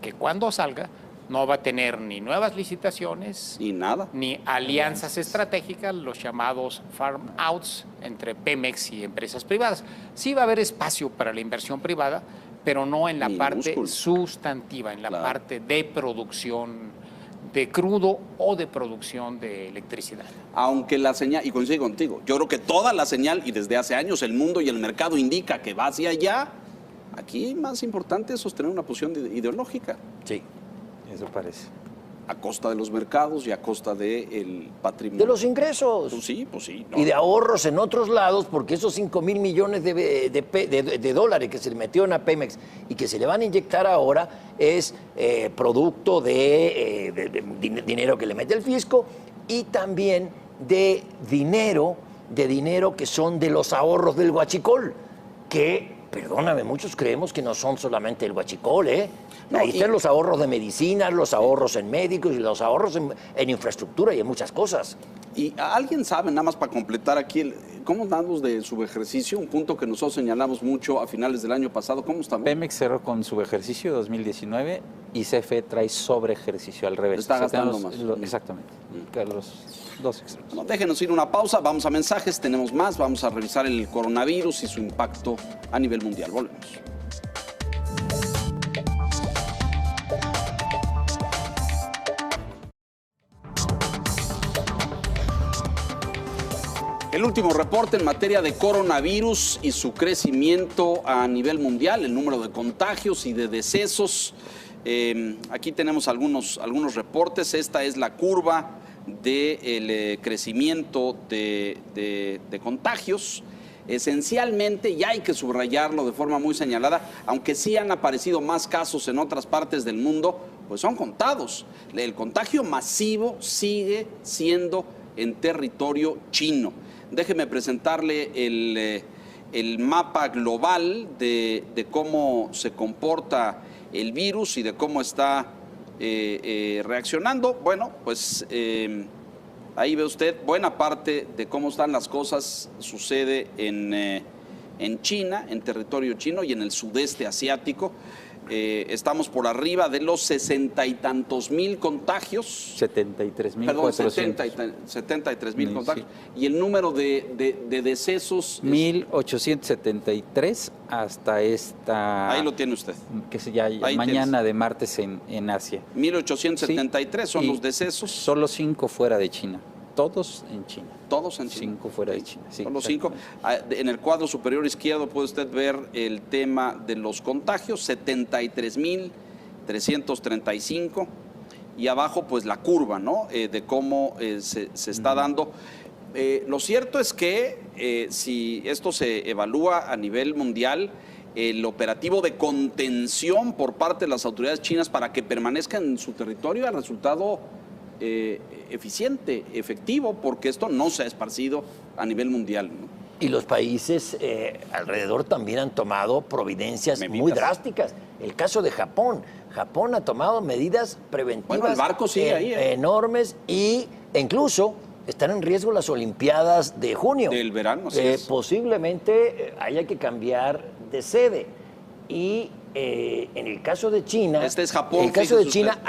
que cuando salga no va a tener ni nuevas licitaciones, Y nada. ni alianzas estratégicas, los llamados farm outs entre Pemex y empresas privadas. Sí va a haber espacio para la inversión privada, pero no en la parte Minúsculo. sustantiva, en la Claro. parte de producción de crudo o de producción de electricidad. Aunque la señal, y coincido contigo, yo creo que toda la señal, y desde hace años el mundo y el mercado indica que va hacia allá, aquí más importante es sostener una posición ideológica. Sí. Eso parece. A costa de los mercados y a costa del patrimonio. De los ingresos. Pues sí. No. Y de ahorros en otros lados, porque esos 5,000 millones de dólares que se le metieron a Pemex y que se le van a inyectar ahora es producto de dinero que le mete el fisco y también de dinero que son de los ahorros del huachicol, que, perdóname, muchos creemos que no son solamente el huachicol, ¿eh? No, Ahí y- están los ahorros de medicinas, los ahorros en médicos y los ahorros en infraestructura y en muchas cosas. Y alguien sabe, nada más para completar aquí, ¿cómo andamos de subejercicio? Un punto que nosotros señalamos mucho a finales del año pasado. ¿Cómo estamos? Pemex cerró con subejercicio 2019 y CFE trae sobreejercicio al revés. Está O sea, gastando tenemos más. exactamente. Que los dos extremos. Bueno, déjenos ir una pausa, vamos a mensajes, tenemos más, vamos a revisar el coronavirus y su impacto a nivel mundial. Volvemos. El último reporte en materia de coronavirus y su crecimiento a nivel mundial, el número de contagios y de decesos. Aquí tenemos algunos reportes. Esta es la curva del crecimiento de contagios. Esencialmente, y hay que subrayarlo de forma muy señalada, aunque sí han aparecido más casos en otras partes del mundo, pues son contados. El contagio masivo sigue siendo en territorio chino. Déjeme presentarle el mapa global de cómo se comporta el virus y de cómo está reaccionando. Bueno, pues ahí ve usted buena parte de cómo están las cosas sucede en China, en territorio chino y en el sudeste asiático. Estamos por arriba de los 60 y tantos mil contagios. 73,400. Perdón, 73,000 Sí. contagios. Y el número de decesos. 1,873 hasta esta. Ahí lo tiene usted. Que se ya Ahí mañana tienes. de martes en Asia. 1,873 son Y los decesos. Solo 5 fuera de China. Todos en China. Todos en China. 5 fuera de China. Sí, Son los 5. exactamente. En el cuadro superior izquierdo puede usted ver el tema de los contagios, 73,335. Y abajo, pues la curva, ¿no? De cómo se está dando. Lo cierto es que si esto se evalúa a nivel mundial, el operativo de contención por parte de las autoridades chinas para que permanezcan en su territorio ha resultado eficiente, efectivo, porque esto no se ha esparcido a nivel mundial, ¿no? Y los países alrededor también han tomado providencias muy drásticas. El caso de Japón. Japón ha tomado medidas preventivas Bueno, el barco sigue ahí, enormes e incluso están en riesgo las Olimpiadas de junio. Del verano, así es. Posiblemente haya que cambiar de sede. Y en el caso de China, Este es Japón, en el caso de fíjese China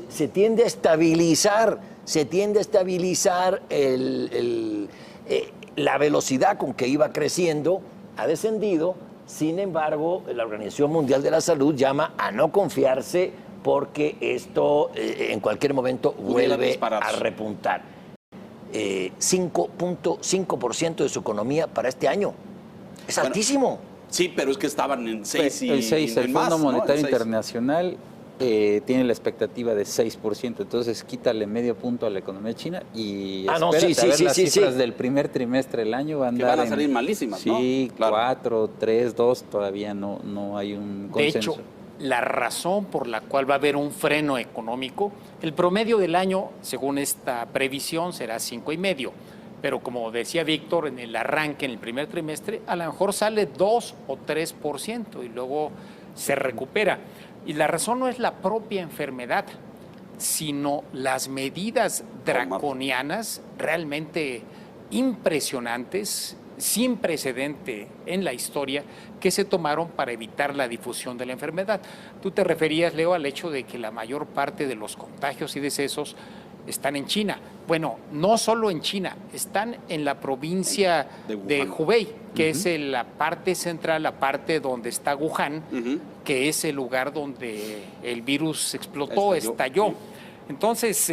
se tiende a estabilizar, la velocidad con que iba creciendo, ha descendido Sin embargo, la Organización Mundial de la Salud llama a no confiarse porque esto en cualquier momento vuelve a repuntar. 5.5% de su economía para este año. Es altísimo. Sí, pero es que estaban en 6 y el 6, el más, Fondo Monetario ¿no? Internacional tiene la expectativa de 6%, entonces quítale medio punto a la economía china y espérate a ver las cifras del primer trimestre del año van a salir malísimas, ¿no? Sí, claro. 4, 3, 2, todavía no hay un consenso. De hecho, la razón por la cual va a haber un freno económico, el promedio del año, según esta previsión, será 5,5%. Pero como decía Víctor, en el arranque, en el primer trimestre, a lo mejor sale 2 o 3% y luego se recupera. Y la razón no es la propia enfermedad, sino las medidas draconianas realmente impresionantes, sin precedente en la historia, que se tomaron para evitar la difusión de la enfermedad. Tú te referías, Leo, al hecho de que la mayor parte de los contagios y decesos están en China. Bueno, no solo en China, están en la provincia de Hubei, que es la parte central, la parte donde está Wuhan, que es el lugar donde el virus explotó, estalló. Entonces,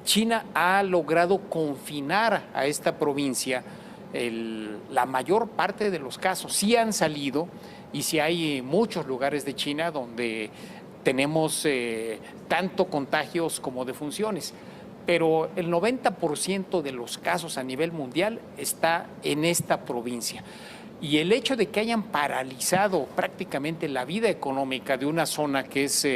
China ha logrado confinar a esta provincia la mayor parte de los casos. Sí han salido y sí hay muchos lugares de China donde tenemos tanto contagios como defunciones, pero el 90% de los casos a nivel mundial está en esta provincia. Y el hecho de que hayan paralizado prácticamente la vida económica de una zona que es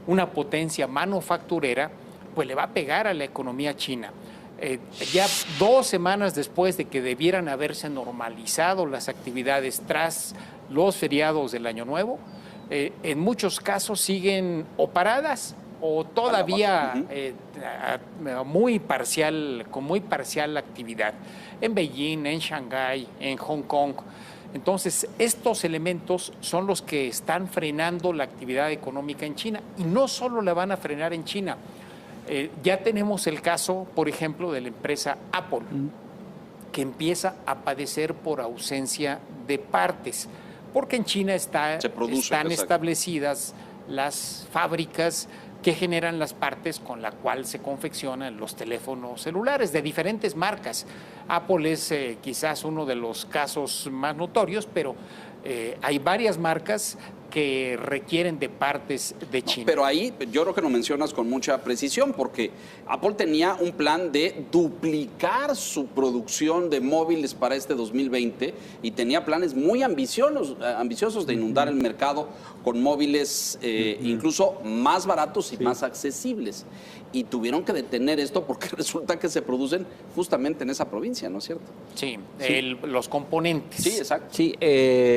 una potencia manufacturera, pues le va a pegar a la economía china. Ya 2 semanas después de que debieran haberse normalizado las actividades tras los feriados del Año Nuevo, en muchos casos siguen o paradas o todavía con muy parcial actividad. En Beijing, en Shanghái, en Hong Kong. Entonces, estos elementos son los que están frenando la actividad económica en China. Y no solo la van a frenar en China. Ya tenemos el caso, por ejemplo, de la empresa Apple, que empieza a padecer por ausencia de partes. Porque en China están establecidas las fábricas que generan las partes con la cual se confeccionan los teléfonos celulares de diferentes marcas. Apple es quizás uno de los casos más notorios, pero hay varias marcas que requieren de partes de China. Pero ahí yo creo que lo mencionas con mucha precisión, porque Apple tenía un plan de duplicar su producción de móviles para este 2020 y tenía planes muy ambiciosos de inundar el mercado con móviles incluso más baratos y más accesibles. Y tuvieron que detener esto porque resulta que se producen justamente en esa provincia, ¿no es cierto? Sí, los componentes. Sí, exacto. Sí,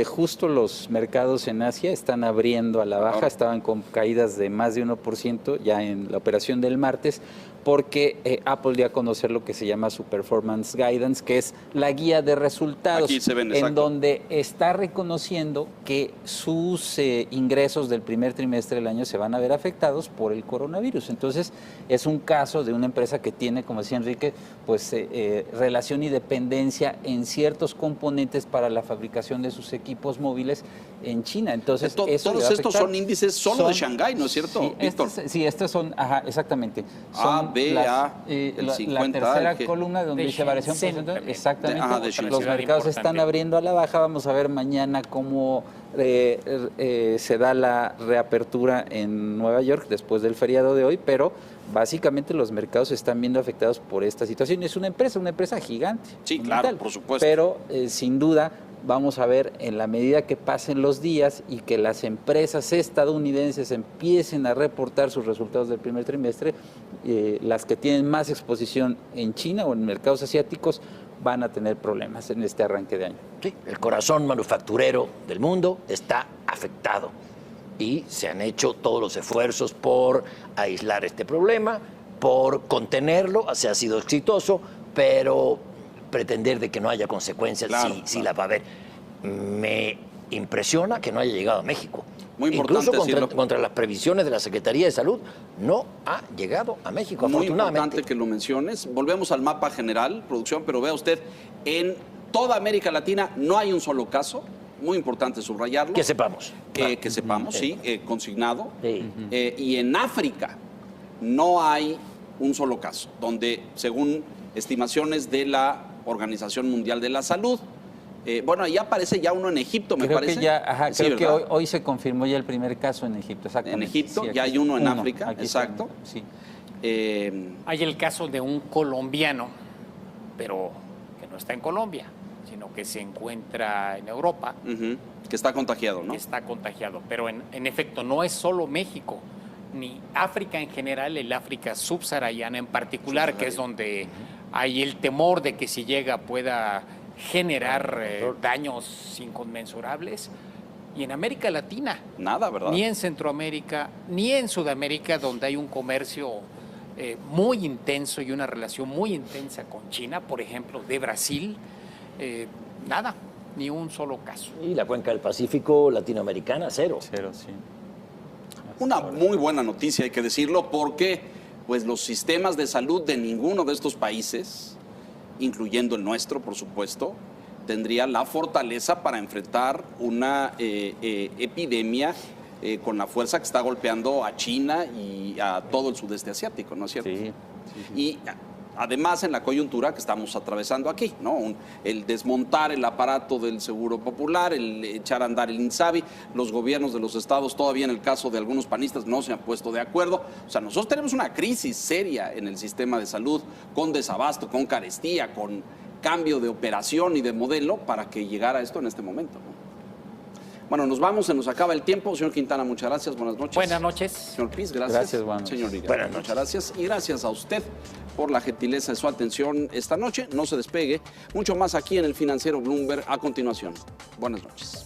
justo los mercados en Asia están abriendo a la baja, estaban con caídas de más de 1% ya en la operación del martes, porque Apple dio a conocer lo que se llama su Performance Guidance, que es la guía de resultados, aquí se ven, en donde está reconociendo que sus ingresos del primer trimestre del año se van a ver afectados por el coronavirus. Entonces, es un caso de una empresa que tiene, como decía Enrique, pues relación y dependencia en ciertos componentes para la fabricación de sus equipos móviles en China. Entonces, todos estos son índices solo de Shanghái, ¿no es cierto, sí, Víctor? Estos son, exactamente. A, B, A, la 50, tercera columna donde dice variación porcentual, exactamente. Los mercados están abriendo a la baja. Vamos a ver mañana cómo se da la reapertura en Nueva York después del feriado de hoy, pero básicamente los mercados se están viendo afectados por esta situación. Es una empresa gigante. Sí, claro, por supuesto. Pero sin duda vamos a ver, en la medida que pasen los días y que las empresas estadounidenses empiecen a reportar sus resultados del primer trimestre, las que tienen más exposición en China o en mercados asiáticos van a tener problemas en este arranque de año. Sí, el corazón manufacturero del mundo está afectado y se han hecho todos los esfuerzos por aislar este problema, por contenerlo, se ha sido exitoso, pero pretender de que no haya consecuencias, sí la va a haber. Me impresiona que no haya llegado a México. Muy importante incluso contra las previsiones de la Secretaría de Salud, no ha llegado a México, muy afortunadamente. Muy importante que lo menciones. Volvemos al mapa general, producción, pero vea usted, en toda América Latina no hay un solo caso muy importante subrayarlo. Que sepamos. Que sepamos, sí, consignado. Sí. Y en África no hay un solo caso, donde según estimaciones de la Organización Mundial de la Salud, bueno, ahí aparece ya uno en Egipto, me Creo parece. que ya, Sí, creo que ¿verdad? hoy se confirmó ya el primer caso en Egipto, exactamente. En Egipto, Sí, ya aquí hay uno en está. África, Aquí está. exacto. Sí. Hay el caso de un colombiano, pero que no está en Colombia, sino que se encuentra en Europa, Ujú, que está contagiado, ¿no? que está contagiado. Pero en efecto, no es solo México, ni África en general, el África subsahariana en particular, que es donde hay el temor de que si llega pueda generar daños inconmensurables. Y en América Latina, Nada, ¿verdad? ni en Centroamérica, ni en Sudamérica, donde hay un comercio muy intenso y una relación muy intensa con China, por ejemplo, de Brasil, nada, ni un solo caso. Y la cuenca del Pacífico latinoamericana, cero. Cero, sí. Una muy buena noticia, hay que decirlo, porque pues, los sistemas de salud de ninguno de estos países, incluyendo el nuestro, por supuesto, tendría la fortaleza para enfrentar una epidemia con la fuerza que está golpeando a China y a todo el sudeste asiático, ¿no es cierto? Sí. Y además en la coyuntura que estamos atravesando aquí, ¿no? El desmontar el aparato del Seguro Popular, el echar a andar el INSABI, los gobiernos de los estados todavía en el caso de algunos panistas no se han puesto de acuerdo. O sea, nosotros tenemos una crisis seria en el sistema de salud, con desabasto, con carestía, con cambio de operación y de modelo para que llegara esto en este momento, ¿no? Bueno, nos vamos, se nos acaba el tiempo. Señor Quintana, muchas gracias, buenas noches. Buenas noches. Señor Piz, gracias. Gracias, buenas noches. Señor Liga, Buenas noches. muchas gracias. Y gracias a usted por la gentileza de su atención esta noche. No se despegue. Mucho más aquí en el Financiero Bloomberg a continuación. Buenas noches.